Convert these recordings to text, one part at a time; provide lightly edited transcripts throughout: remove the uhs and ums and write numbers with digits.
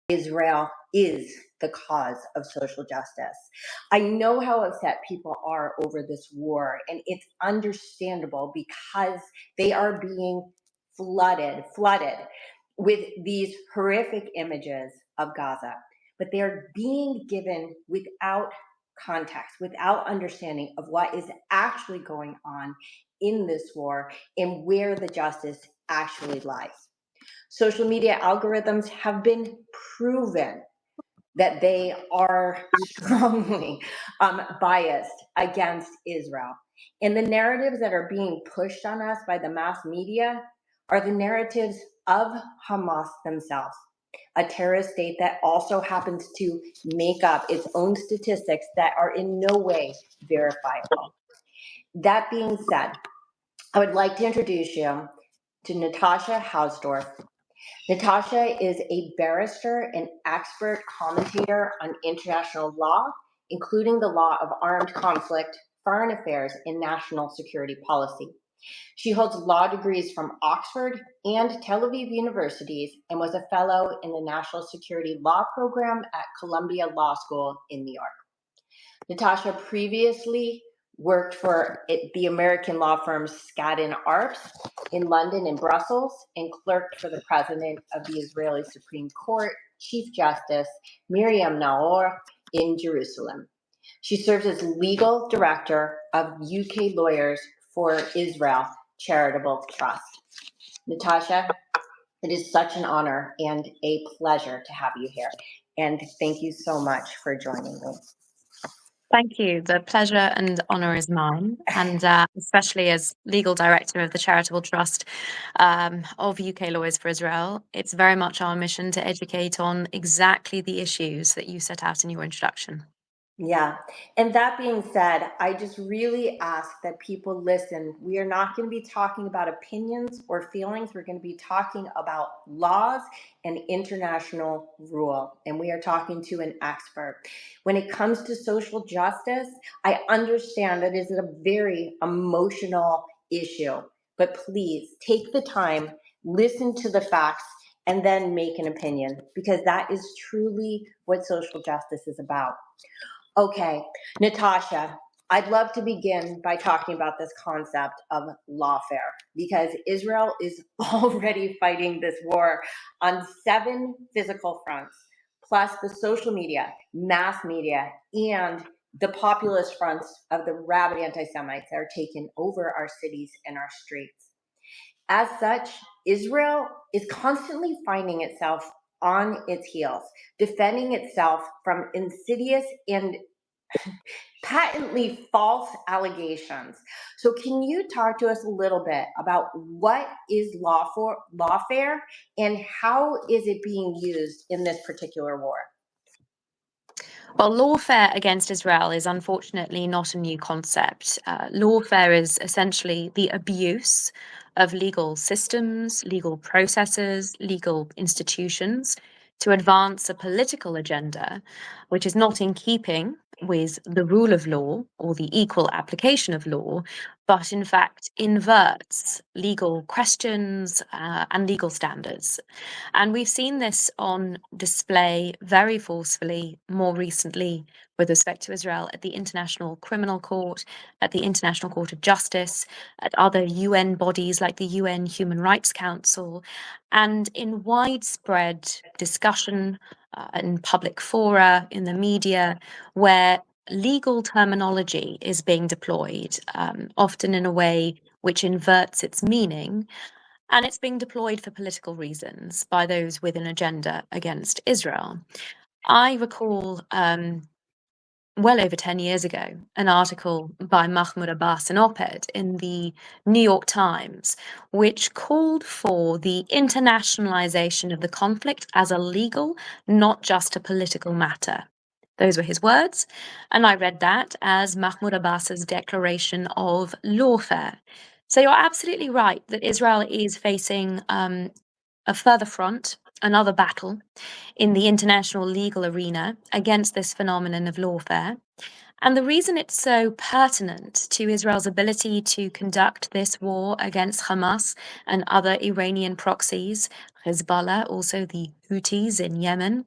Israel is the cause of social justice. I know how upset people are over this war, and it's understandable because they are being flooded with these horrific images of Gaza, but they're being given without context, without understanding of what is actually going on in this war and where the justice actually lies. Social media algorithms have been proven that they are strongly biased against Israel. And the narratives that are being pushed on us by the mass media are the narratives of Hamas themselves, a terrorist state that also happens to make up its own statistics that are in no way verifiable. That being said, I would like to introduce you to Natasha Hausdorff. Natasha is a barrister and expert commentator on international law, including the law of armed conflict, foreign affairs, and national security policy. She holds law degrees from Oxford and Tel Aviv universities and was a fellow in the National Security Law Program at Columbia Law School in New York. Natasha previously worked for the American law firm Skadden Arps in London and Brussels, and clerked for the president of the Israeli Supreme Court, Chief Justice Miriam Naor in Jerusalem. She serves as legal director of UK Lawyers for Israel Charitable Trust. Natasha, it is such an honor and a pleasure to have you here. And thank you so much for joining me. Thank you. The pleasure and honour is mine, and especially as legal director of the Charitable Trust of UK Lawyers for Israel, it's very much our mission to educate on exactly the issues that you set out in your introduction. Yeah. And that being said, I just really ask that people listen. We are not going to be talking about opinions or feelings. We're going to be talking about laws and international rule. And we are talking to an expert. When it comes to social justice, I understand that it is a very emotional issue, but please take the time, listen to the facts, and then make an opinion, because that is truly what social justice is about. Okay, Natasha, I'd love to begin by talking about this concept of lawfare, because Israel is already fighting this war on 7 physical fronts, plus the social media, mass media, and the populist fronts of the rabid anti-Semites that are taking over our cities and our streets. As such, Israel is constantly finding itself on its heels, defending itself from insidious and patently false allegations. So can you talk to us a little bit about what is lawfare and how is it being used in this particular war? Well, lawfare against Israel is unfortunately not a new concept. Lawfare is essentially the abuse of legal systems, legal processes, legal institutions to advance a political agenda which is not in keeping with the rule of law or the equal application of law, but in fact inverts legal questions and legal standards. And we've seen this on display very forcefully more recently with respect to Israel at the International Criminal Court, at the International Court of Justice, at other UN bodies like the UN Human Rights Council, and in widespread discussion in public fora, in the media, where legal terminology is being deployed, often in a way which inverts its meaning. And it's being deployed for political reasons by those with an agenda against Israel. I recall well over 10 years ago, an article by Mahmoud Abbas, an op-ed in the New York Times, which called for the internationalization of the conflict as a legal, not just a political matter. Those were his words, and I read that as Mahmoud Abbas's declaration of lawfare. So you're absolutely right that Israel is facing a further front, another battle in the international legal arena against this phenomenon of lawfare. And the reason it's so pertinent to Israel's ability to conduct this war against Hamas and other Iranian proxies, Hezbollah, also the Houthis in Yemen,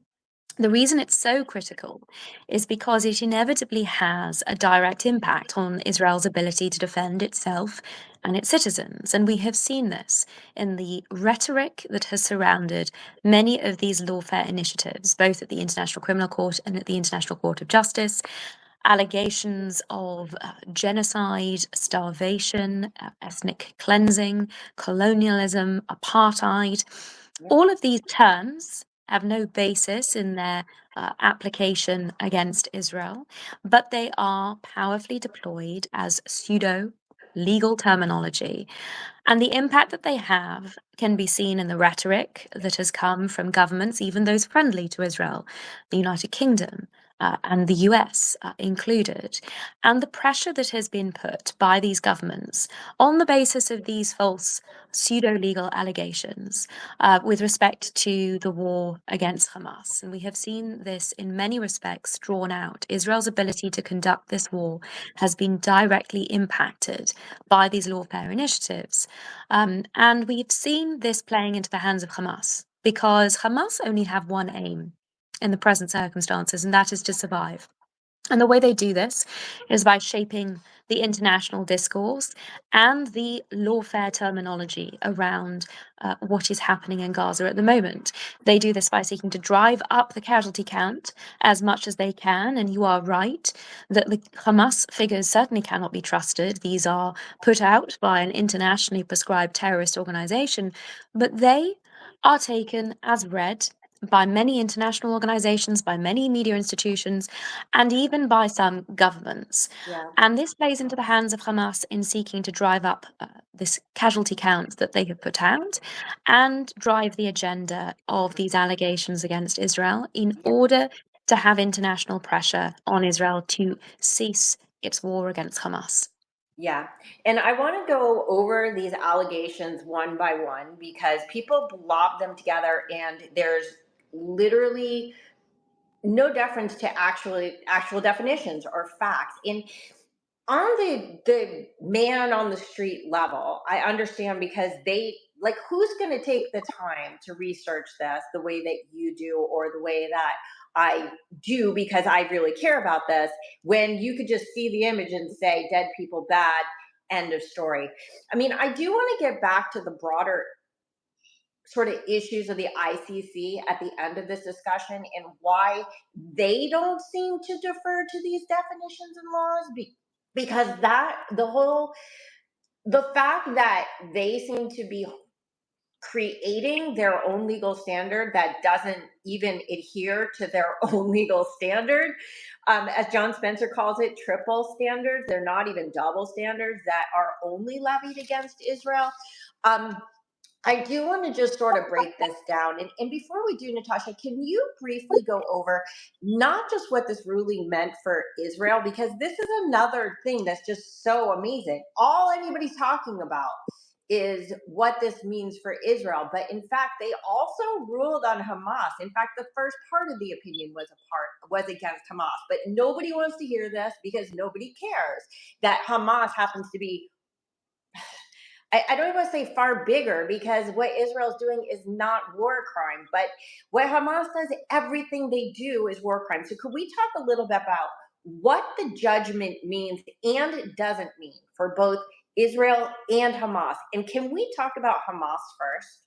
The reason it's so critical is because it inevitably has a direct impact on Israel's ability to defend itself and its citizens. And we have seen this in the rhetoric that has surrounded many of these lawfare initiatives, both at the International Criminal Court and at the International Court of Justice. Allegations of genocide, starvation, ethnic cleansing, colonialism, apartheid. All of these terms have no basis in their application against Israel, but they are powerfully deployed as pseudo legal terminology. And the impact that they have can be seen in the rhetoric that has come from governments, even those friendly to Israel, the United Kingdom. And the US included, and the pressure that has been put by these governments on the basis of these false pseudo-legal allegations with respect to the war against Hamas. And we have seen this in many respects drawn out. Israel's ability to conduct this war has been directly impacted by these lawfare initiatives. And we've seen this playing into the hands of Hamas, because Hamas only have one aim in the present circumstances, and that is to survive. And the way they do this is by shaping the international discourse and the lawfare terminology around what is happening in Gaza at the moment. They do this by seeking to drive up the casualty count as much as they can. And you are right that the Hamas figures certainly cannot be trusted. These are put out by an internationally prescribed terrorist organization, but they are taken as read by many international organizations, by many media institutions, and even by some governments. Yeah. And this plays into the hands of Hamas in seeking to drive up this casualty count that they have put out and drive the agenda of these allegations against Israel in order to have international pressure on Israel to cease its war against Hamas. Yeah. And I want to go over these allegations one by one because people blob them together and there's literally no deference to actual definitions or facts. And on the man on the street level, I understand because they like who's going to take the time to research this the way that you do or the way that I do because I really care about this when you could just see the image and say dead people bad, end of story. I mean, I do want to get back to the broader sort of issues of the ICC at the end of this discussion and why they don't seem to defer to these definitions and laws because the fact that they seem to be creating their own legal standard that doesn't even adhere to their own legal standard, as John Spencer calls it, triple standards. They're not even double standards that are only levied against Israel. I do want to just sort of break this down. And before we do, Natasha, can you briefly go over not just what this ruling meant for Israel, because this is another thing that's just so amazing. All anybody's talking about is what this means for Israel. But in fact, they also ruled on Hamas. In fact, the first part of the opinion was against Hamas. But nobody wants to hear this because nobody cares that Hamas happens to be I don't even want to say far bigger because what Israel's doing is not war crime, but what Hamas does, everything they do is war crime. So could we talk a little bit about what the judgment means and doesn't mean for both Israel and Hamas? And can we talk about Hamas first?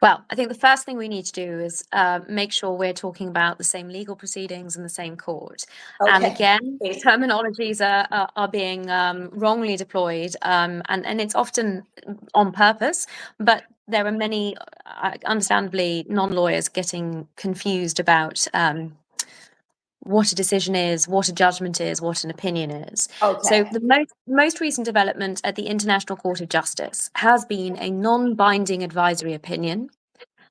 Well, I think the first thing we need to do is make sure we're talking about the same legal proceedings in the same court. Okay. And again, terminologies are being wrongly deployed, and it's often on purpose, but there are many, understandably, non-lawyers getting confused about what a decision is, what a judgment is, what an opinion is. Okay. So the most recent development at the International Court of Justice has been a non-binding advisory opinion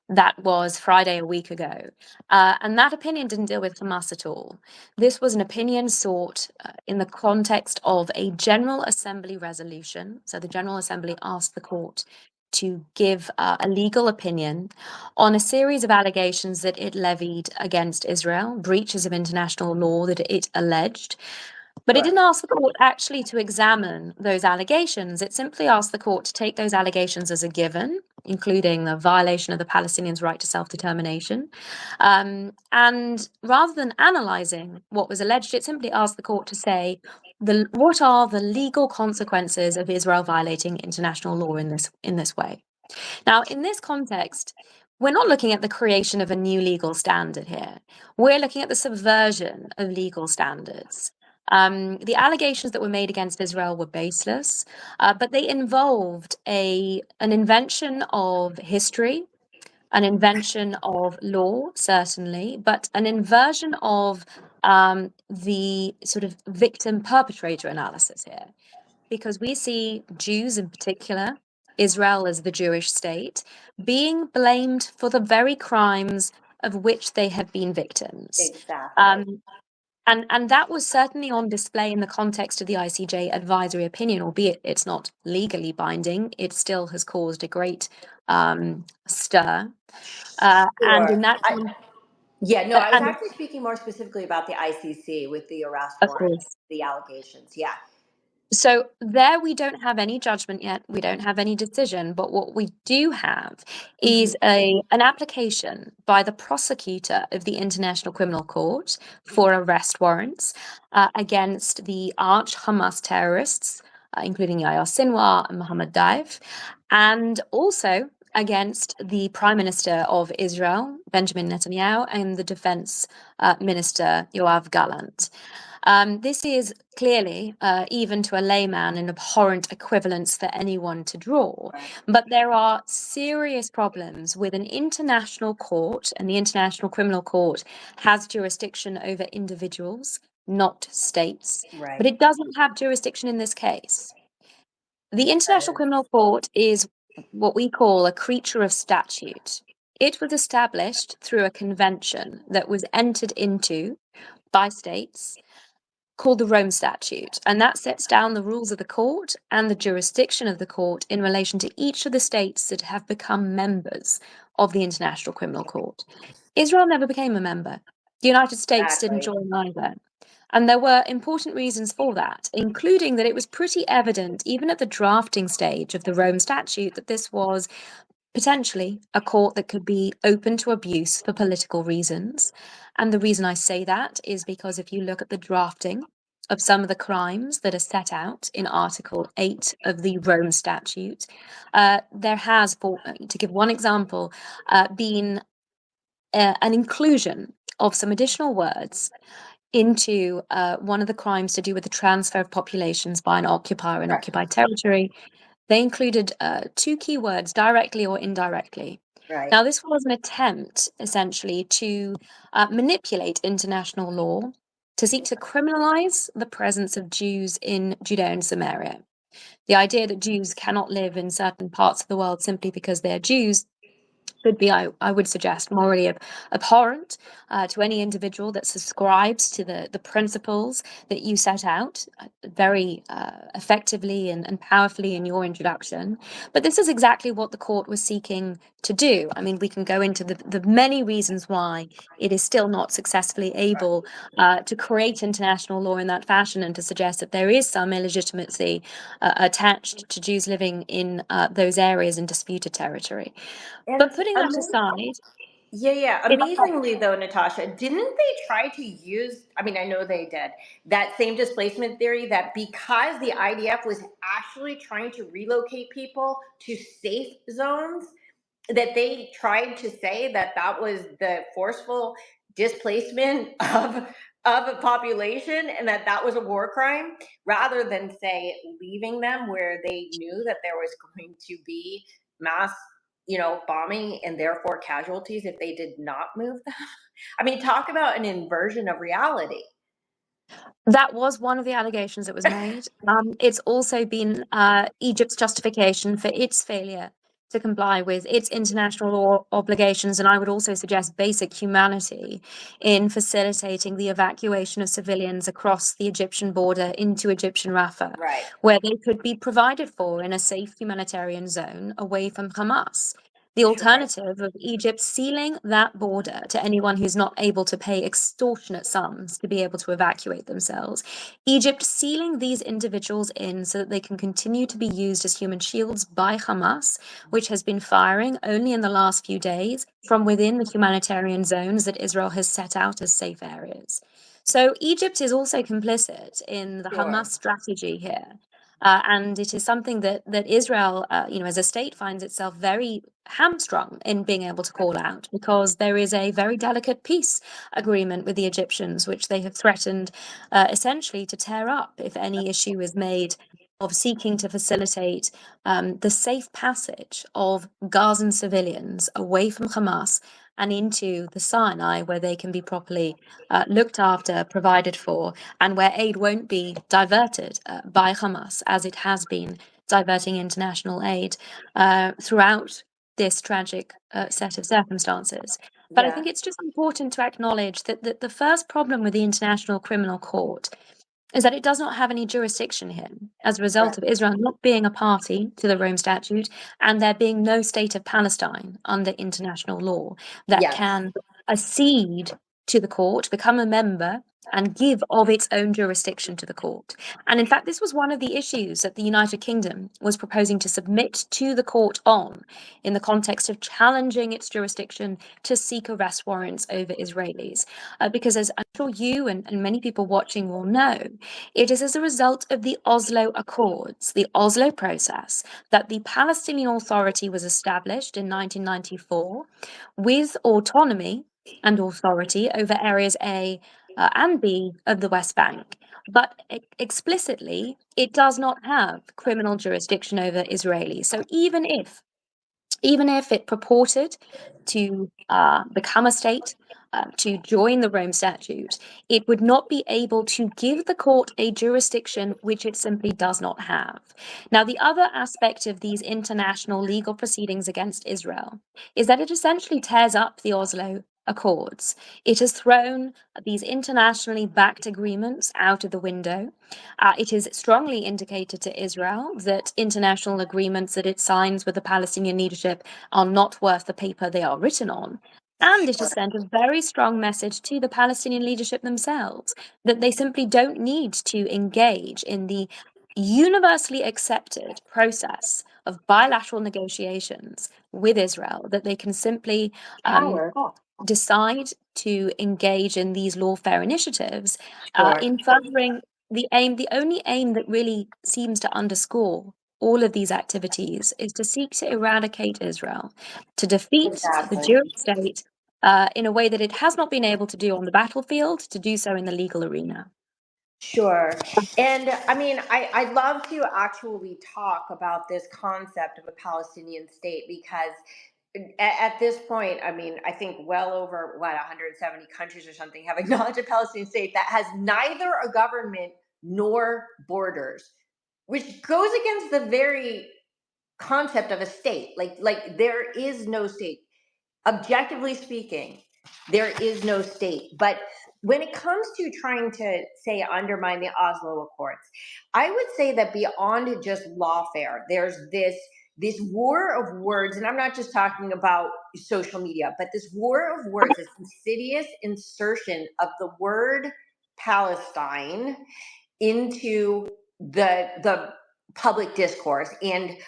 that was Friday a week ago. And that opinion didn't deal with Hamas at all. This was an opinion sought in the context of a General Assembly resolution. So the General Assembly asked the court to give a legal opinion on a series of allegations that it levied against Israel, breaches of international law that it alleged. But it Sure. didn't ask the court actually to examine those allegations. It simply asked the court to take those allegations as a given, including the violation of the Palestinians' right to self-determination. And rather than analysing what was alleged, it simply asked the court to say, what are the legal consequences of Israel violating international law in this way? Now, in this context, we're not looking at the creation of a new legal standard here. We're looking at the subversion of legal standards. The allegations that were made against Israel were baseless, but they involved an invention of history, an invention of law, certainly, but an inversion of the sort of victim-perpetrator analysis here, because we see Jews in particular, Israel as the Jewish state, being blamed for the very crimes of which they have been victims. Exactly. And that was certainly on display in the context of the ICJ advisory opinion, albeit it's not legally binding. It still has caused a great stir. And Sure. in that, Yeah, no, I was and actually speaking more specifically about the ICC with the arrest of warrant, course. the allegations. Yeah. So there we don't have any judgment yet. We don't have any decision, but what we do have is an application by the prosecutor of the International Criminal Court for arrest warrants against the arch Hamas terrorists, including Yahya Sinwar and Mohammed Daif, and also against the Prime Minister of Israel, Benjamin Netanyahu, and the Defense Minister, Yoav Gallant. This is clearly, even to a layman, an abhorrent equivalence for anyone to draw. Right. But there are serious problems with an international court, and the International Criminal Court has jurisdiction over individuals, not states. Right. But it doesn't have jurisdiction in this case. The International Criminal Court is what we call a creature of statute. It was established through a convention that was entered into by states called the Rome Statute, and that sets down the rules of the court and the jurisdiction of the court in relation to each of the states that have become members of the International Criminal Court. Israel never became a member. The United States didn't join either. And there were important reasons for that, including that it was pretty evident, even at the drafting stage of the Rome Statute, that this was potentially a court that could be open to abuse for political reasons. And the reason I say that is because if you look at the drafting of some of the crimes that are set out in Article 8 of the Rome Statute, there has, to give one example, been an inclusion of some additional words into one of the crimes to do with the transfer of populations by an occupier in occupied territory. They included two keywords, directly or indirectly. Right. Now, this was an attempt, essentially, to manipulate international law to seek to criminalize the presence of Jews in Judea and Samaria. The idea that Jews cannot live in certain parts of the world simply because they're Jews could be, I would suggest, morally abhorrent to any individual that subscribes to the principles that you set out very effectively and powerfully in your introduction. But this is exactly what the court was seeking to do. I mean, we can go into the many reasons why it is still not successfully able to create international law in that fashion and to suggest that there is some illegitimacy attached to Jews living in those areas in disputed territory. But putting that aside, Amazingly, though, Natasha, didn't they try to use, I mean, I know they did, that same displacement theory that because the IDF was actually trying to relocate people to safe zones, that they tried to say that that was the forceful displacement of a population and that that was a war crime, rather than say leaving them where they knew that there was going to be mass bombing and therefore casualties if they did not move them. I mean, talk about an inversion of reality. that was one of the allegations that was made. It's also been Egypt's justification for its failure to comply with its international law obligations, and I would also suggest basic humanity in facilitating the evacuation of civilians across the Egyptian border into Egyptian Rafah, Right. where they could be provided for in a safe humanitarian zone away from Hamas. The Sure. alternative of Egypt sealing that border to anyone who's not able to pay extortionate sums to be able to evacuate themselves. Egypt sealing these individuals in so that they can continue to be used as human shields by Hamas, which has been firing only in the last few days from within the humanitarian zones that Israel has set out as safe areas. So Egypt is also complicit in the Hamas Sure. strategy here. And it is something that Israel, as a state, finds itself very hamstrung in being able to call out, because there is a very delicate peace agreement with the Egyptians, which they have threatened essentially to tear up if any issue is made of seeking to facilitate the safe passage of Gazan civilians away from Hamas and into the Sinai, where they can be properly looked after, provided for, and where aid won't be diverted by Hamas, as it has been diverting international aid throughout this tragic set of circumstances. But I Yeah. think it's just important to acknowledge that the first problem with the International Criminal Court is that it does not have any jurisdiction here as a result Correct. of Israel not being a party to the Rome Statute and there being no state of Palestine under international law that Yes. can accede to the court, become a member, and give of its own jurisdiction to the court. And in fact, this was one of the issues that the United Kingdom was proposing to submit to the court on, in the context of challenging its jurisdiction to seek arrest warrants over Israelis. Because as I'm sure you and many people watching will know, it is as a result of the Oslo Accords, the Oslo process, that the Palestinian Authority was established in 1994 with autonomy and authority over areas A and B of the West Bank. But explicitly, it does not have criminal jurisdiction over Israelis. So even if it purported to become a state, to join the Rome Statute, it would not be able to give the court a jurisdiction which it simply does not have. Now, the other aspect of these international legal proceedings against Israel is that it essentially tears up the Oslo Accords. It has thrown these internationally backed agreements out of the window. It is strongly indicated to Israel that international agreements that it signs with the Palestinian leadership are not worth the paper they are written on. And it has sent a very strong message to the Palestinian leadership themselves that they simply don't need to engage in the universally accepted process of bilateral negotiations with Israel, that they can simply decide to engage in these lawfare initiatives Sure. in furthering the aim. The only aim that really seems to underscore all of these activities is to seek to eradicate Israel, to defeat the Exactly. Jewish state in a way that it has not been able to do on the battlefield, to do so in the legal arena. Sure. And I mean, I'd love to actually talk about this concept of a Palestinian state, because at this point, I mean, I think well over 170 countries or something have acknowledged a Palestinian state that has neither a government nor borders, which goes against the very concept of a state. Like there is no state. Objectively speaking, there is no state. But when it comes to trying to say undermine the Oslo Accords, I would say that beyond just lawfare, there's this war of words, and I'm not just talking about social media, but this war of words, this insidious insertion of the word Palestine into the public discourse. And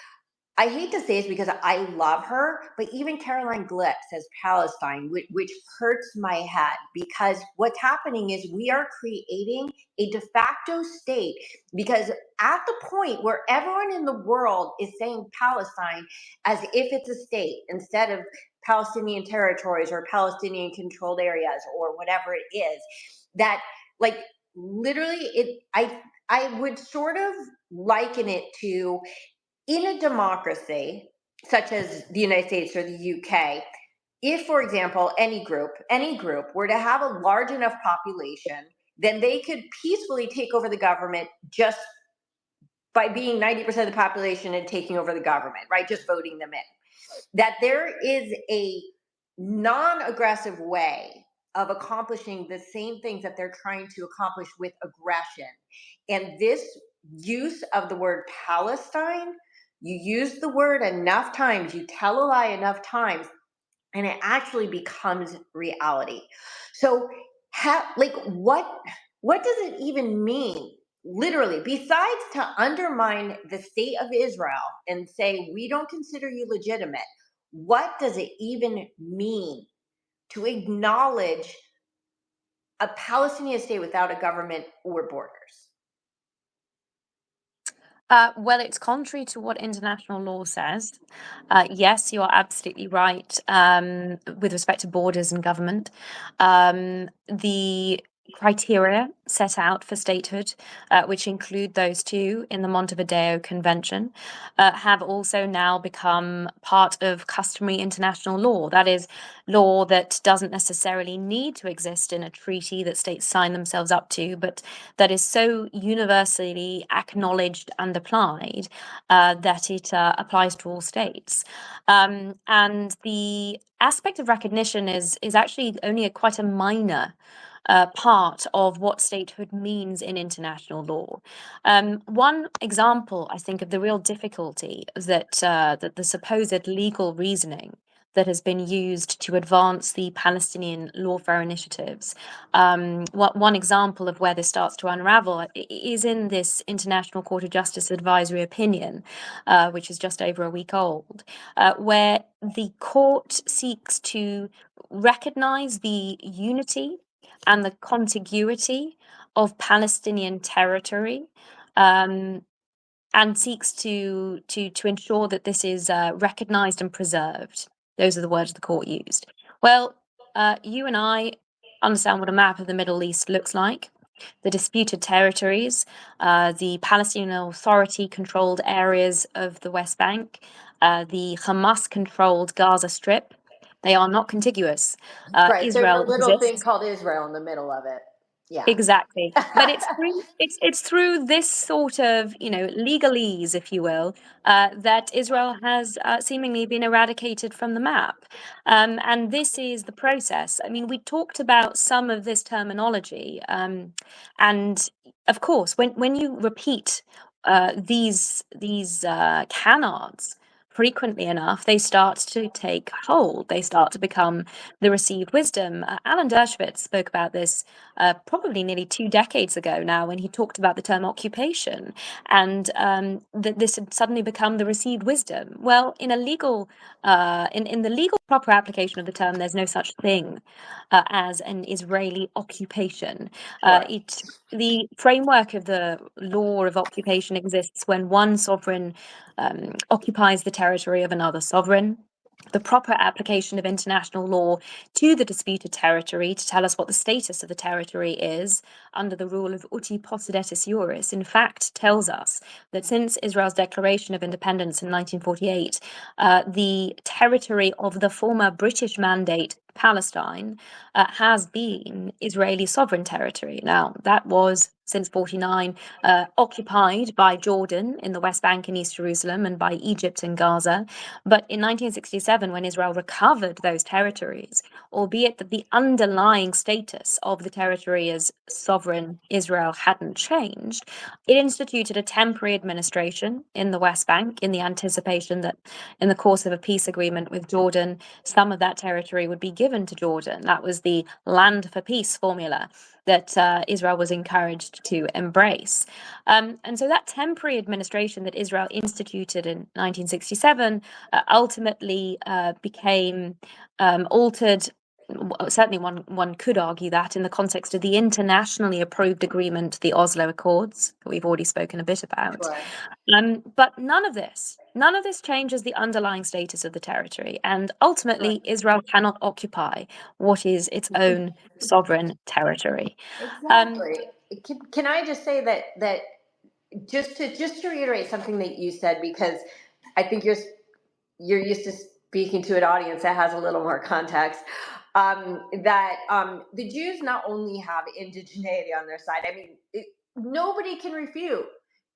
I hate to say this because I love her, but even Caroline Glick says Palestine, which hurts my head, because what's happening is we are creating a de facto state, because at the point where everyone in the world is saying Palestine as if it's a state instead of Palestinian territories or Palestinian controlled areas or whatever it is, that like literally I would sort of liken it to, in a democracy such as the United States or the UK, if, for example, any group were to have a large enough population, then they could peacefully take over the government just by being 90% of the population and taking over the government, right? Just voting them in. That there is a non-aggressive way of accomplishing the same things that they're trying to accomplish with aggression. And this use of the word Palestine You use the word enough times, you tell a lie enough times, and it actually becomes reality. So, what does it even mean? Literally, besides to undermine the state of Israel and say we don't consider you legitimate, what does it even mean to acknowledge a Palestinian state without a government or borders? Well, it's contrary to what international law says. Yes, you are absolutely right with respect to borders and government. The criteria set out for statehood, which include those two in the Montevideo Convention, have also now become part of customary international law. That is, law that doesn't necessarily need to exist in a treaty that states sign themselves up to, but that is so universally acknowledged and applied that it applies to all states. And the aspect of recognition is actually only quite a minor part of what statehood means in international law. One example, I think, of the real difficulty that the supposed legal reasoning that has been used to advance the Palestinian lawfare initiatives. One example of where this starts to unravel is in this International Court of Justice advisory opinion, which is just over a week old, where the court seeks to recognize the unity and the contiguity of Palestinian territory, and seeks to ensure that this is recognized and preserved. Those are the words the court used. Well, you and I understand what a map of the Middle East looks like. The disputed territories, the Palestinian Authority-controlled areas of the West Bank, the Hamas-controlled Gaza Strip, they are not contiguous. Right. There's a Israel little thing exists. called Israel in the middle of it. Yeah. Exactly. But it's through this sort of, legalese, if you will, that Israel has seemingly been eradicated from the map. And this is the process. I mean, we talked about some of this terminology. And of course, when you repeat these canards frequently enough, they start to take hold. They start to become the received wisdom. Alan Dershowitz spoke about this probably nearly 2 decades ago now, when he talked about the term occupation, and that this had suddenly become the received wisdom. Well, in a legal, in the legal proper application of the term, there's no such thing as an Israeli occupation. Sure. The framework of the law of occupation exists when one sovereign occupies the territory of another sovereign. The proper application of international law to the disputed territory to tell us what the status of the territory is under the rule of uti possidetis juris, in fact, tells us that since Israel's declaration of independence in 1948, the territory of the former British Mandate Palestine has been Israeli sovereign territory. Now, that was, since 49, occupied by Jordan in the West Bank and East Jerusalem, and by Egypt in Gaza. But in 1967, when Israel recovered those territories, albeit that the underlying status of the territory as sovereign Israel hadn't changed, it instituted a temporary administration in the West Bank in the anticipation that in the course of a peace agreement with Jordan, some of that territory would be given to Jordan. That was the land for peace formula that Israel was encouraged to embrace. And so that temporary administration that Israel instituted in 1967 ultimately became altered. Certainly, one could argue that in the context of the internationally approved agreement, the Oslo Accords, that we've already spoken a bit about. Sure. But none of this changes the underlying status of the territory. And ultimately, Israel cannot occupy what is its own sovereign territory. Exactly. Can I just say that just to reiterate something that you said, because I think you're used to speaking to an audience that has a little more context. That the Jews not only have indigeneity on their side. I mean, nobody can refute.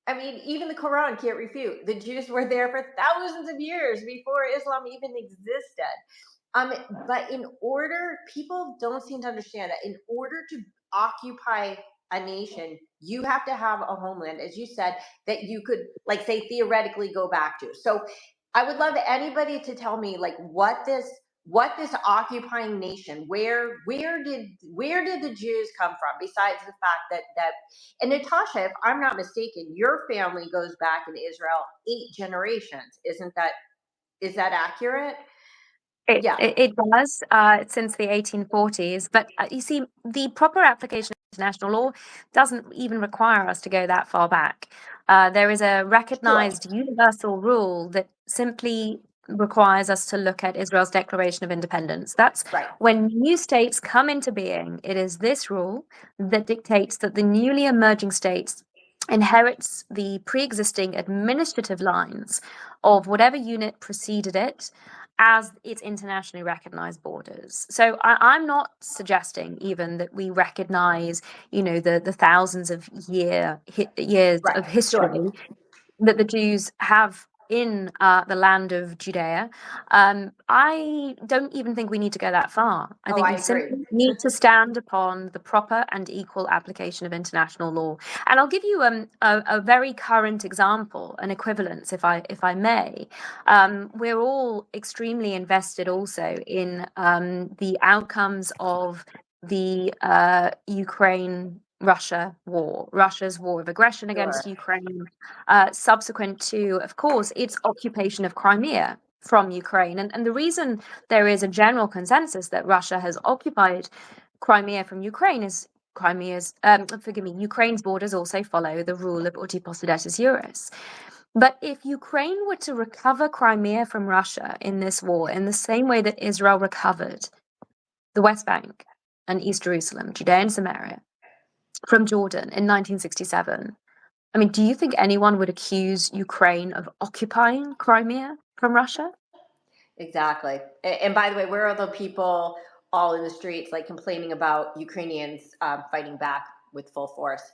I mean, even the Quran can't refute. The Jews were there for thousands of years before Islam even existed. But people don't seem to understand that in order to occupy a nation, you have to have a homeland, as you said, that you could, like, say, theoretically go back to. So I would love anybody to tell me, like, what this occupying nation, where did the Jews come from, besides the fact that and Natasha, if I'm not mistaken, your family goes back in Israel 8 generations. Is that accurate? Yeah. It does since the 1840s, but you see, the proper application of international law doesn't even require us to go that far back. There is a recognized universal rule that simply requires us to look at Israel's Declaration of Independence. That's Right. when new states come into being. It is this rule that dictates that the newly emerging states inherits the pre-existing administrative lines of whatever unit preceded it as its internationally recognized borders. So I'm not suggesting even that we recognize, the thousands of years Right. of history Sure. that the Jews have in the land of Judea. I don't even think we need to go that far. I think I we agree. simply need to stand upon the proper and equal application of international law. And I'll give you a very current example, an equivalence, if I may. We're all extremely invested also in the outcomes of the Russia's war of aggression against Ukraine, subsequent to, of course, its occupation of Crimea from Ukraine. And the reason there is a general consensus that Russia has occupied Crimea from Ukraine is Ukraine's borders also follow the rule of uti possidetis iuris. But if Ukraine were to recover Crimea from Russia in this war, in the same way that Israel recovered the West Bank and East Jerusalem, Judea and Samaria, from Jordan in 1967, I mean, do you think anyone would accuse Ukraine of occupying Crimea from Russia? Exactly. And by the way, where are the people all in the streets, like, complaining about Ukrainians fighting back with full force?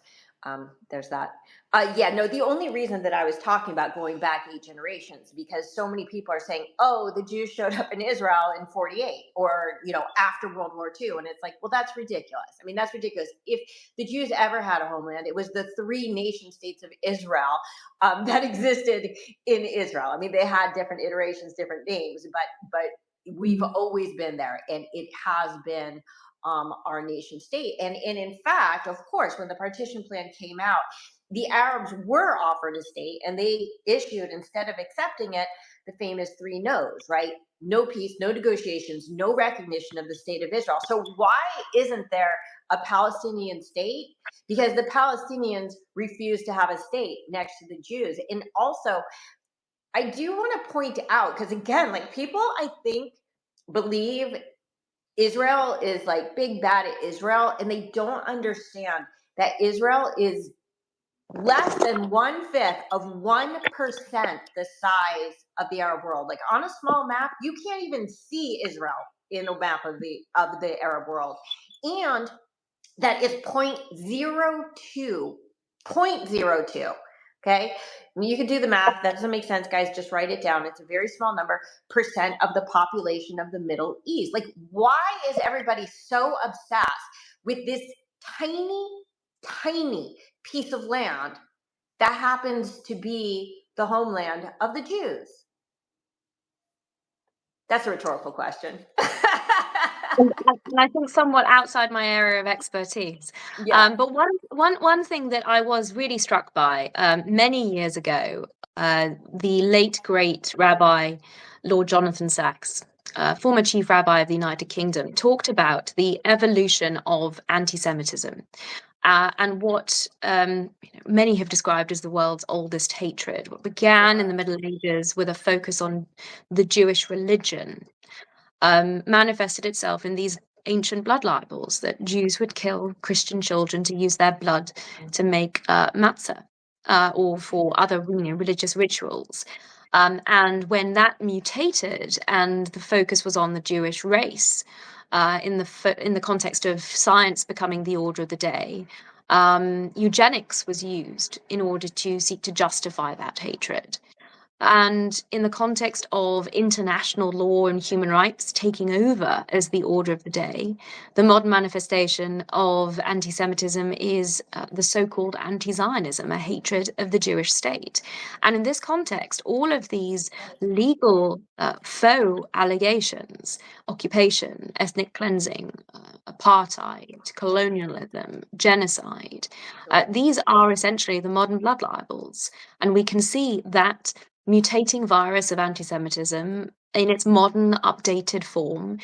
There's that. The only reason that I was talking about going back 8 generations, because so many people are saying, oh, the Jews showed up in Israel in 48, or, after World War II. And it's like, well, that's ridiculous. I mean, that's ridiculous. If the Jews ever had a homeland, it was the 3 nation states of Israel that existed in Israel. I mean, they had different iterations, different names, but we've always been there, and it has been our nation state. And in fact, of course, when the partition plan came out, the Arabs were offered a state, and they issued, instead of accepting it, the famous 3 no's, right? No peace, no negotiations, no recognition of the state of Israel. So why isn't there a Palestinian state? Because the Palestinians refuse to have a state next to the Jews. And also, I do want to point out, because again, like, people, I think, believe Israel is like big bad Israel, and they don't understand that Israel is less than 1/5 of 1% the size of the Arab world. Like, on a small map, you can't even see Israel in a map of the Arab world. And that is 0.02. 0.02. Okay, you can do the math. That doesn't make sense, guys. Just write it down. It's a very small number, percent of the population of the Middle East. Like, why is everybody so obsessed with this tiny piece of land that happens to be the homeland of the Jews? That's a rhetorical question. And I think somewhat outside my area of expertise. Yeah. But one thing that I was really struck by many years ago, the late great Rabbi Lord Jonathan Sacks, former chief rabbi of the United Kingdom, talked about the evolution of anti-Semitism. And what many have described as the world's oldest hatred, what began in the Middle Ages with a focus on the Jewish religion, manifested itself in these ancient blood libels that Jews would kill Christian children to use their blood to make matzah or for other religious rituals. And when that mutated and the focus was on the Jewish race, in the context of science becoming the order of the day, eugenics was used in order to seek to justify that hatred. And in the context of international law and human rights taking over as the order of the day, the modern manifestation of anti-Semitism is the so-called anti-Zionism, a hatred of the Jewish state. And in this context, all of these legal faux allegations, occupation, ethnic cleansing, apartheid, colonialism, genocide, these are essentially the modern blood libels. And we can see that mutating virus of anti-Semitism in its modern, updated form.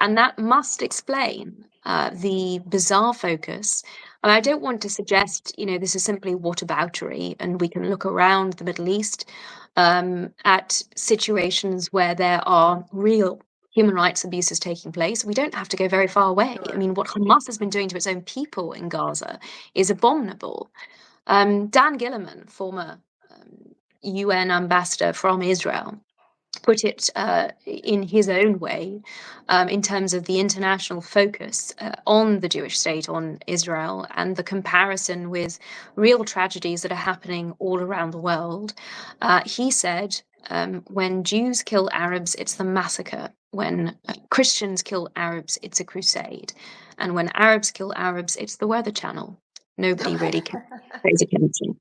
And that must explain the bizarre focus. And I don't want to suggest, this is simply whataboutery, and we can look around the Middle East at situations where there are real human rights abuses taking place. We don't have to go very far away. I mean, what Hamas has been doing to its own people in Gaza is abominable. Dan Gillerman, former UN ambassador from Israel, put it in his own way in terms of the international focus on the Jewish state, on Israel, and the comparison with real tragedies that are happening all around the world. He said, when Jews kill Arabs, it's the massacre. When Christians kill Arabs, it's a crusade. And when Arabs kill Arabs, it's the Weather Channel. Nobody really pays attention.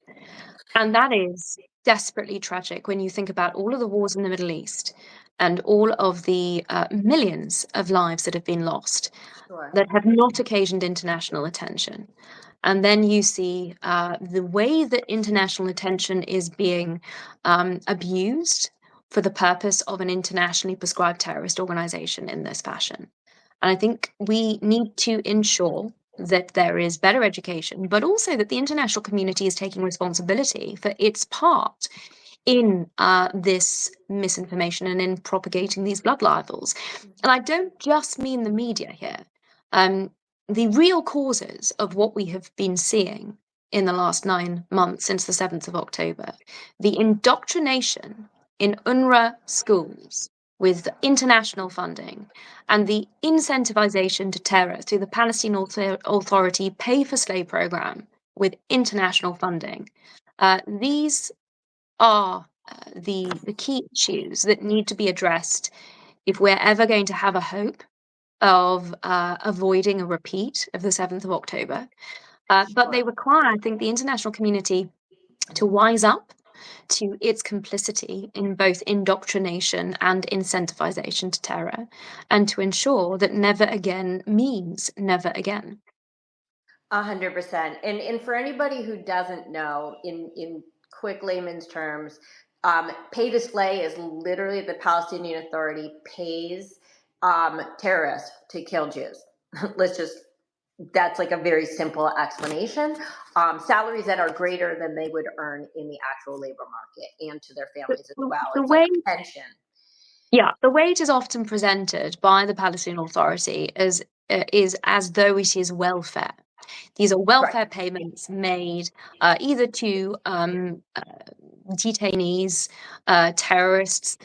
And that is desperately tragic when you think about all of the wars in the Middle East and all of the millions of lives that have been lost that have not occasioned international attention. And then you see the way that international attention is being abused for the purpose of an internationally prescribed terrorist organization in this fashion. And I think we need to ensure that there is better education, but also that the international community is taking responsibility for its part in this misinformation and in propagating these blood libels. And I don't just mean the media here. The real causes of what we have been seeing in the last 9 months since the 7th of October, the indoctrination in UNRWA schools with international funding and the incentivization to terror through the Palestinian Authority Payas Slay program with international funding. These are the key issues that need to be addressed if we're ever going to have a hope of avoiding a repeat of the 7th of October. But they require, I think, the international community to wise up to its complicity in both indoctrination and incentivization to terror, and to ensure that never again means never again. 100%. And for anybody who doesn't know, in quick layman's terms, Payas Slay is literally the Palestinian Authority pays terrorists to kill Jews. That's like a very simple explanation. Salaries that are greater than they would earn in the actual labor market, and to their families as well. It's like a pension. Yeah, the wage is often presented by the Palestinian Authority as though it is welfare. These are welfare payments made either to detainees, terrorists,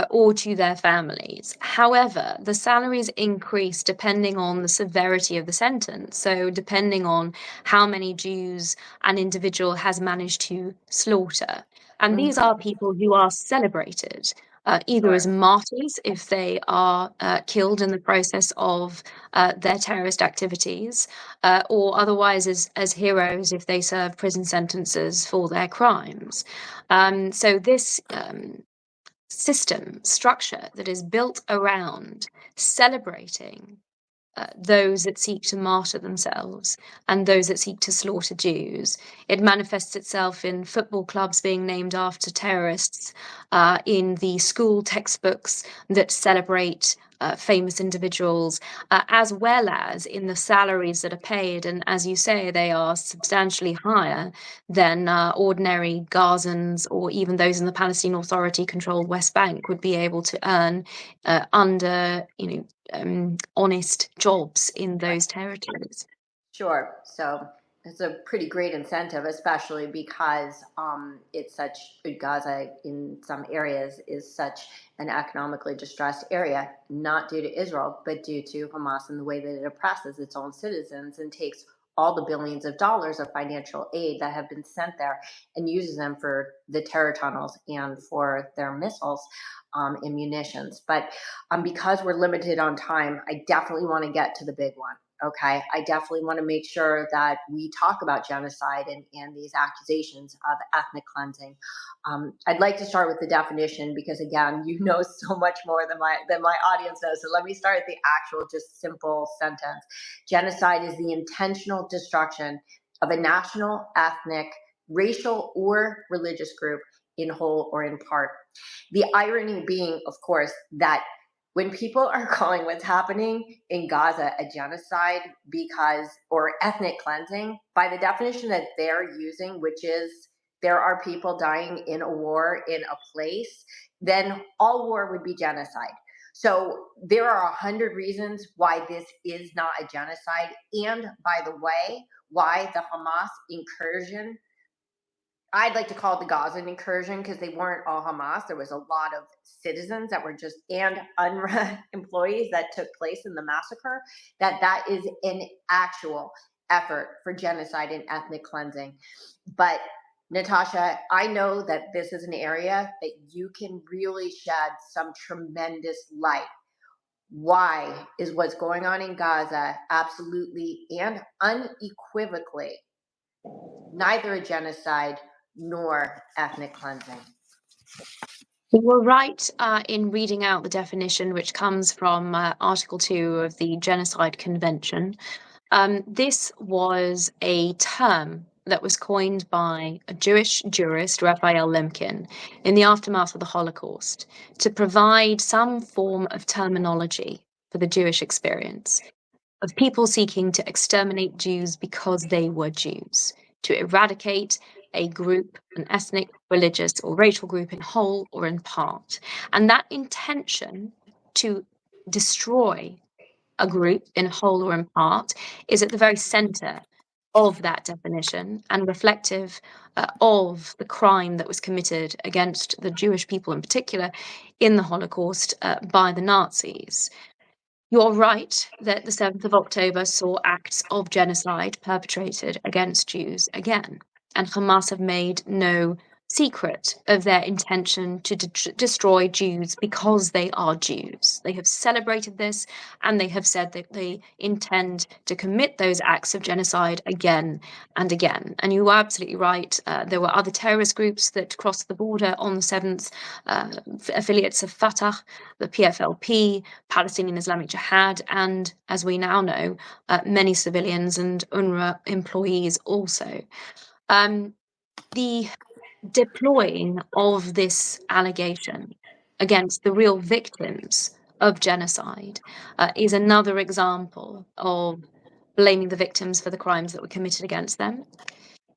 or to their families. However, the salaries increase depending on the severity of the sentence. So depending on how many Jews an individual has managed to slaughter. And these are people who are celebrated. Either as martyrs if they are killed in the process of their terrorist activities, or otherwise as heroes if they serve prison sentences for their crimes. So this system, structure that is built around celebrating those that seek to martyr themselves and those that seek to slaughter Jews. It manifests itself in football clubs being named after terrorists, in the school textbooks that celebrate famous individuals, as well as in the salaries that are paid. And as you say, they are substantially higher than ordinary Gazans or even those in the Palestinian Authority-controlled West Bank would be able to earn under, honest jobs in those territories. Sure. So it's a pretty great incentive, especially because it's such, Gaza in some areas is such an economically distressed area, not due to Israel, but due to Hamas and the way that it oppresses its own citizens and takes all the billions of dollars of financial aid that have been sent there and uses them for the terror tunnels and for their missiles and munitions. But because we're limited on time, I definitely want to get to the big one. Okay, I definitely want to make sure that we talk about genocide and these accusations of ethnic cleansing. I'd like to start with the definition because, again, you know so much more than my audience knows. So let me start with the actual, just simple sentence. Genocide is the intentional destruction of a national, ethnic, racial, or religious group in whole or in part. The irony being, of course, that when people are calling what's happening in Gaza a genocide or ethnic cleansing, by the definition that they're using, which is there are people dying in a war in a place, then all war would be genocide. So there are 100 reasons why this is not a genocide. And by the way, why the Hamas incursion, I'd like to call it the Gaza incursion because they weren't all Hamas. There was a lot of citizens that were and UNRWA employees that took place in the massacre, that is an actual effort for genocide and ethnic cleansing. But Natasha, I know that this is an area that you can really shed some tremendous light. Why is what's going on in Gaza absolutely and unequivocally neither a genocide nor ethnic cleansing? You were right in reading out the definition, which comes from Article 2 of the Genocide Convention. This was a term that was coined by a Jewish jurist, Raphael Lemkin, in the aftermath of the Holocaust to provide some form of terminology for the Jewish experience of people seeking to exterminate Jews because they were Jews, to eradicate a group, an ethnic, religious, or racial group in whole or in part. And that intention to destroy a group in whole or in part is at the very center of that definition and reflective of the crime that was committed against the Jewish people in particular in the Holocaust by the Nazis. You're right that the 7th of October saw acts of genocide perpetrated against Jews again, and Hamas have made no secret of their intention to destroy Jews because they are Jews. They have celebrated this, and they have said that they intend to commit those acts of genocide again and again. And you were absolutely right. There were other terrorist groups that crossed the border on the 7th, affiliates of Fatah, the PFLP, Palestinian Islamic Jihad, and, as we now know, many civilians and UNRWA employees also. The deploying of this allegation against the real victims of genocide is another example of blaming the victims for the crimes that were committed against them.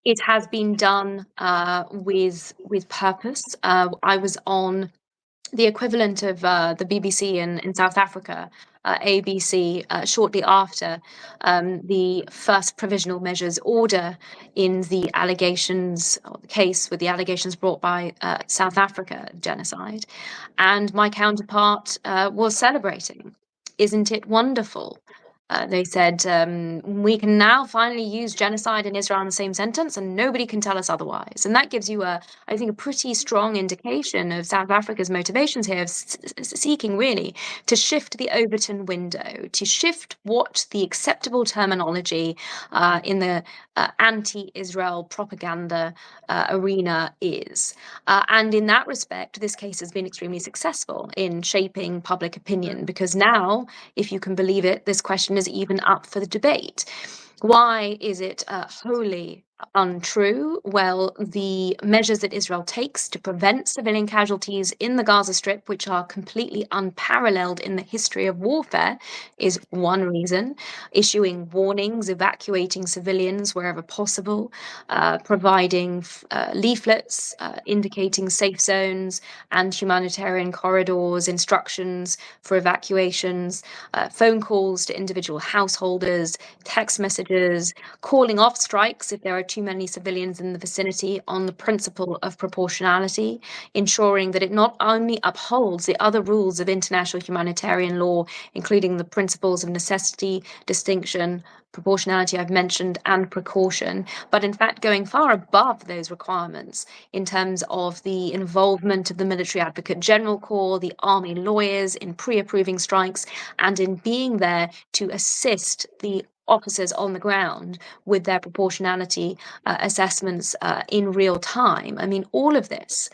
It has been done with purpose. I was on the equivalent of the BBC in South Africa, ABC, shortly after the first provisional measures order in the allegations, or the case with the allegations brought by South Africa genocide. And my counterpart was celebrating. Isn't it wonderful? They said, we can now finally use genocide and Israel in the same sentence, and nobody can tell us otherwise. And that gives you, I think, a pretty strong indication of South Africa's motivations here, of seeking really to shift the Overton window, to shift what the acceptable terminology in the anti-Israel propaganda arena is. And in that respect, this case has been extremely successful in shaping public opinion, because now, if you can believe it, this question is even up for the debate. Why is it wholly untrue? Well, the measures that Israel takes to prevent civilian casualties in the Gaza Strip, which are completely unparalleled in the history of warfare, is one reason. Issuing warnings, evacuating civilians wherever possible, providing leaflets indicating safe zones and humanitarian corridors, instructions for evacuations, phone calls to individual householders, text messages, calling off strikes if there are too many civilians in the vicinity on the principle of proportionality, ensuring that it not only upholds the other rules of international humanitarian law, including the principles of necessity, distinction, proportionality I've mentioned, and precaution, but in fact going far above those requirements in terms of the involvement of the Military Advocate General Corps, the army lawyers in pre-approving strikes, and in being there to assist the officers on the ground with their proportionality assessments in real time. I mean, all of this,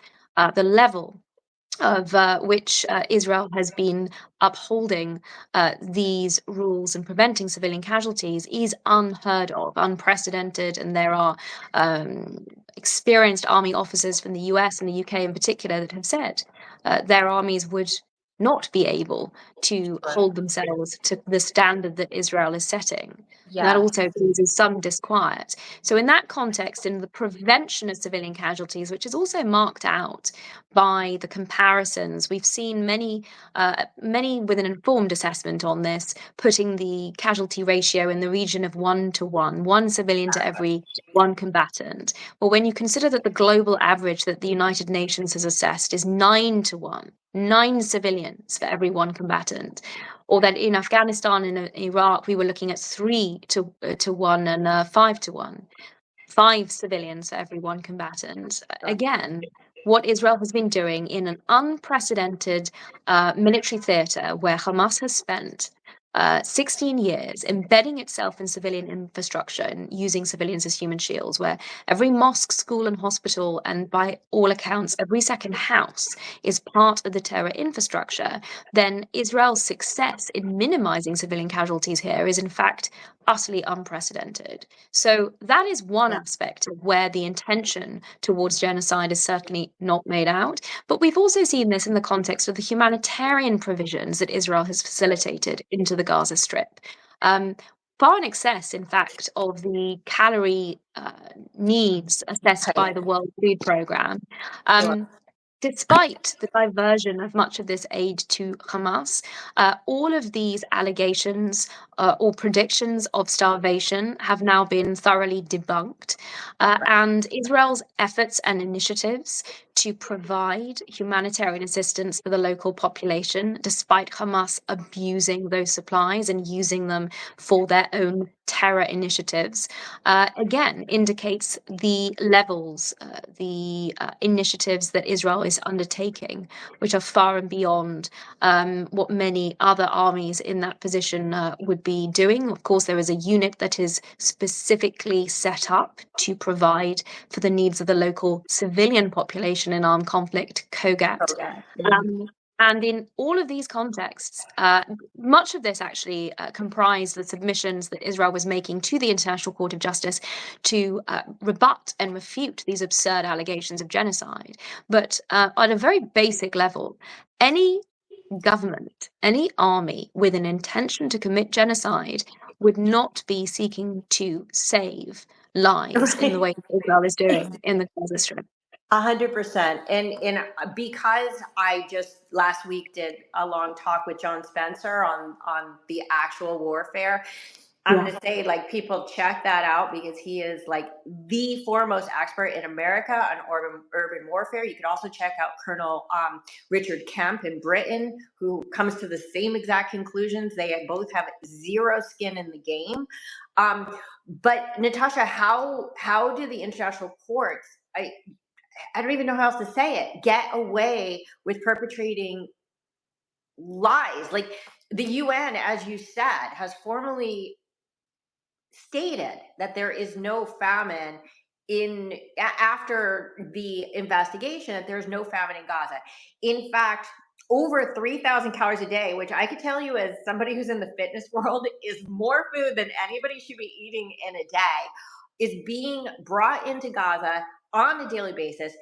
the level of which Israel has been upholding these rules and preventing civilian casualties is unheard of, unprecedented, and there are experienced army officers from the US and the UK in particular that have said their armies would not be able to hold themselves to the standard that Israel is setting. And that also causes some disquiet. So in that context, in the prevention of civilian casualties, which is also marked out by the comparisons, we've seen many with an informed assessment on this, putting the casualty ratio in the region of 1 to 1, one civilian to every one combatant. Well, when you consider that the global average that the United Nations has assessed is 9 to 1, 9 civilians for every one combatant, or that in Afghanistan and Iraq we were looking at 3 to 1 and 5 to 1, 5 civilians for every one combatant. Again, what Israel has been doing in an unprecedented military theater where Hamas has spent 16 years embedding itself in civilian infrastructure and using civilians as human shields, where every mosque, school, and hospital, and by all accounts, every second house is part of the terror infrastructure, then Israel's success in minimizing civilian casualties here is, in fact, utterly unprecedented. So that is one aspect of where the intention towards genocide is certainly not made out. But we've also seen this in the context of the humanitarian provisions that Israel has facilitated into the Gaza Strip. Far in excess, in fact, of the calorie needs assessed by the World Food Programme. Despite the diversion of much of this aid to Hamas, all of these allegations or predictions of starvation have now been thoroughly debunked. And Israel's efforts and initiatives to provide humanitarian assistance for the local population, despite Hamas abusing those supplies and using them for their own terror initiatives, again indicates the levels, the initiatives that Israel is undertaking, which are far and beyond what many other armies in that position would be doing. Of course, there is a unit that is specifically set up to provide for the needs of the local civilian population in armed conflict, COGAT. And in all of these contexts, much of this actually comprised the submissions that Israel was making to the International Court of Justice to rebut and refute these absurd allegations of genocide. But at a very basic level, any government, any army with an intention to commit genocide would not be seeking to save lives in the way Israel is doing in the Gaza Strip. 100%. And because I just last week did a long talk with John Spencer on the actual warfare, I'm going to say, like, people check that out because he is like the foremost expert in America on urban warfare. You could also check out Colonel Richard Kemp in Britain, who comes to the same exact conclusions. They both have zero skin in the game. But Natasha, how do the international courts, I don't even know how else to say it, get away with perpetrating lies? Like, the UN, as you said, has formally stated that there is no famine after the investigation, that there's no famine in Gaza. In fact, over 3,000 calories a day, which I could tell you as somebody who's in the fitness world is more food than anybody should be eating in a day, is being brought into Gaza on a daily basis.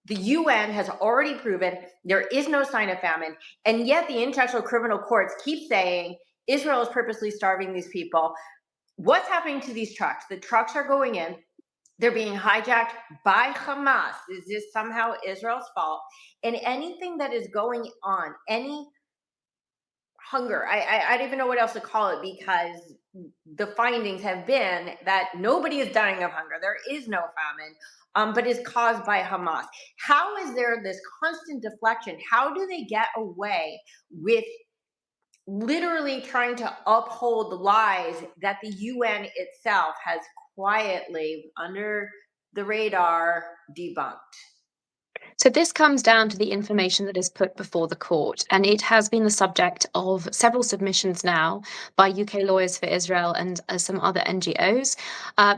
The UN has already proven there is no sign of famine, and yet the international criminal courts keep saying Israel is purposely starving these people. What's happening to these trucks? The trucks are going in. They're being hijacked by Hamas. Is this somehow Israel's fault? And anything that is going on, any hunger. I don't even know what else to call it, because the findings have been that nobody is dying of hunger. There is no famine, but is caused by Hamas. How is there this constant deflection? How do they get away with literally trying to uphold the lies that the UN itself has quietly, under the radar, debunked? So this comes down to the information that is put before the court, and it has been the subject of several submissions now by UK Lawyers for Israel and some other NGOs,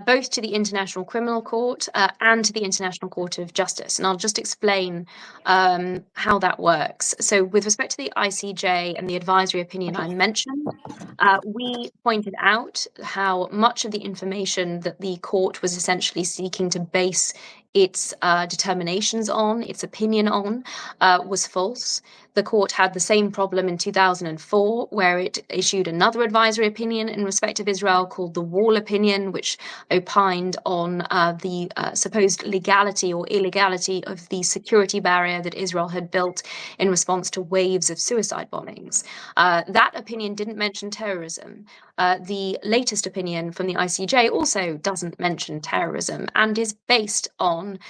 both to the International Criminal Court and to the International Court of Justice. And I'll just explain how that works. So with respect to the ICJ and the advisory opinion I mentioned, we pointed out how much of the information that the court was essentially seeking to base its determinations on, its opinion on, was false. The court had the same problem in 2004, where it issued another advisory opinion in respect of Israel called the Wall Opinion, which opined on the supposed legality or illegality of the security barrier that Israel had built in response to waves of suicide bombings. That opinion didn't mention terrorism. The latest opinion from the ICJ also doesn't mention terrorism and is based on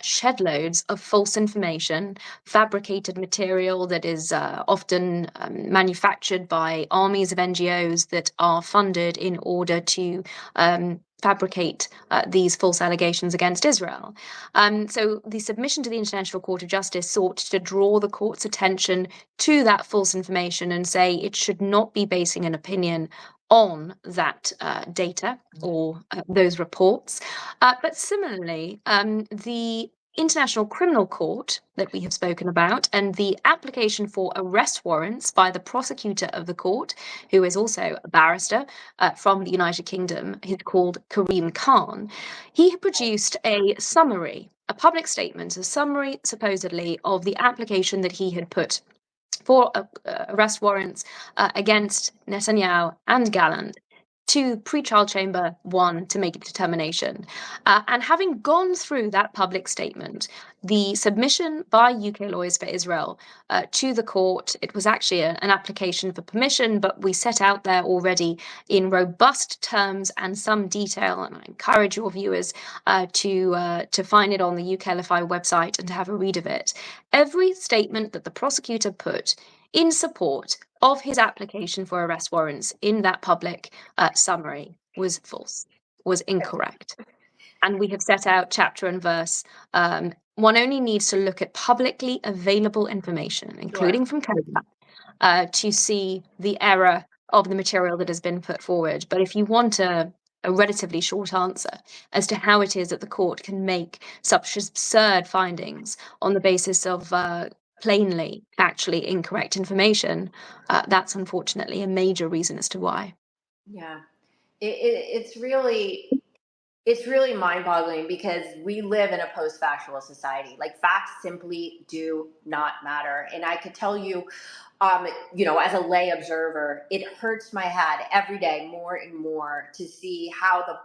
shed loads of false information, fabricated material that is often manufactured by armies of NGOs that are funded in order to fabricate these false allegations against Israel. So the submission to the International Court of Justice sought to draw the court's attention to that false information and say it should not be basing an opinion on that data or those reports. But similarly, the International Criminal Court that we have spoken about and the application for arrest warrants by the prosecutor of the court, who is also a barrister from the United Kingdom, he's called Karim Khan. He produced a summary, a public statement, a summary supposedly of the application that he had put for arrest warrants against Netanyahu and Gallant to pre-trial chamber 1 to make a determination. And having gone through that public statement, the submission by UK Lawyers for Israel to the court, it was actually an application for permission, but we set out there already in robust terms and some detail, and I encourage your viewers to find it on the UKLFI website and to have a read of it. Every statement that the prosecutor put in support of his application for arrest warrants in that public summary was false, was incorrect. And we have set out chapter and verse. One only needs to look at publicly available information, including from CODA, to see the error of the material that has been put forward. But if you want a relatively short answer as to how it is that the court can make such absurd findings on the basis of plainly, factually incorrect information, that's unfortunately a major reason as to why. Yeah, it's really mind-boggling, because we live in a post-factual society. Like, facts simply do not matter. And I could tell you, as a lay observer, it hurts my head every day more and more to see how the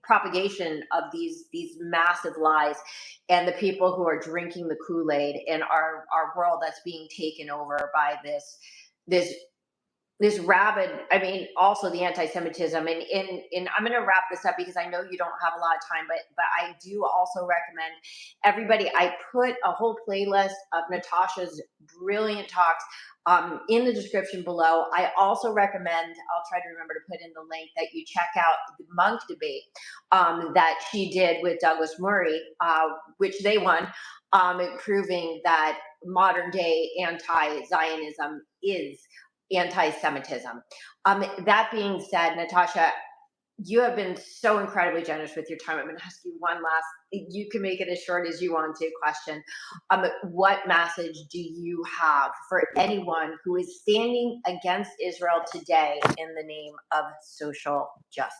propagation of these massive lies and the people who are drinking the Kool-Aid in our world that's being taken over by this rabid, also the anti-Semitism. And I'm going to wrap this up because I know you don't have a lot of time, but I do also recommend everybody, I put a whole playlist of Natasha's brilliant talks in the description below. I also recommend, I'll try to remember to put in the link, that you check out the Monk debate that she did with Douglas Murray, which they won, proving that modern day anti-Zionism is anti-Semitism. That being said, Natasha, you have been so incredibly generous with your time. I'm going to ask you one last, you can make it as short as you want to, question. What message do you have for anyone who is standing against Israel today in the name of social justice?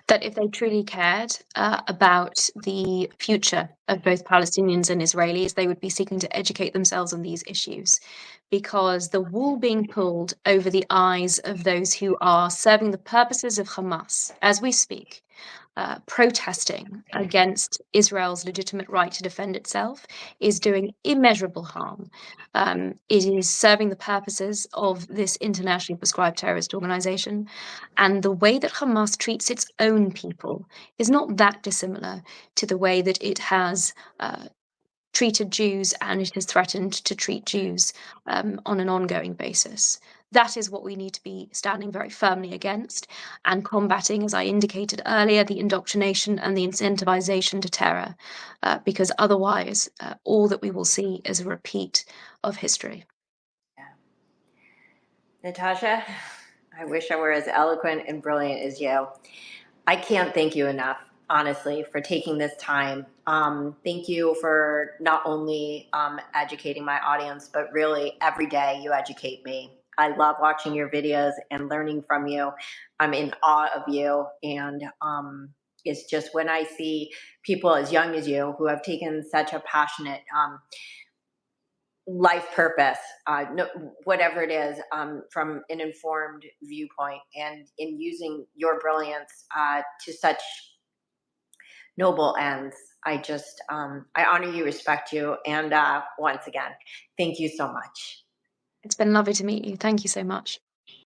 That if they truly cared about the future of both Palestinians and Israelis, they would be seeking to educate themselves on these issues, because the wool being pulled over the eyes of those who are serving the purposes of Hamas as we speak protesting against Israel's legitimate right to defend itself is doing immeasurable harm. It is serving the purposes of this internationally prescribed terrorist organization. And the way that Hamas treats its own people is not that dissimilar to the way that it has treated Jews and it has threatened to treat Jews on an ongoing basis. That is what we need to be standing very firmly against and combating, as I indicated earlier, the indoctrination and the incentivization to terror, because otherwise all that we will see is a repeat of history. Yeah. Natasha, I wish I were as eloquent and brilliant as you. I can't thank you enough, honestly, for taking this time. Thank you for not only educating my audience, but really every day you educate me. I love watching your videos and learning from you. I'm in awe of you. And it's just when I see people as young as you who have taken such a passionate life purpose, whatever it is, from an informed viewpoint, and in using your brilliance to such noble ends. I honor you, respect you, and once again, thank you so much. It's been lovely to meet you. Thank you so much.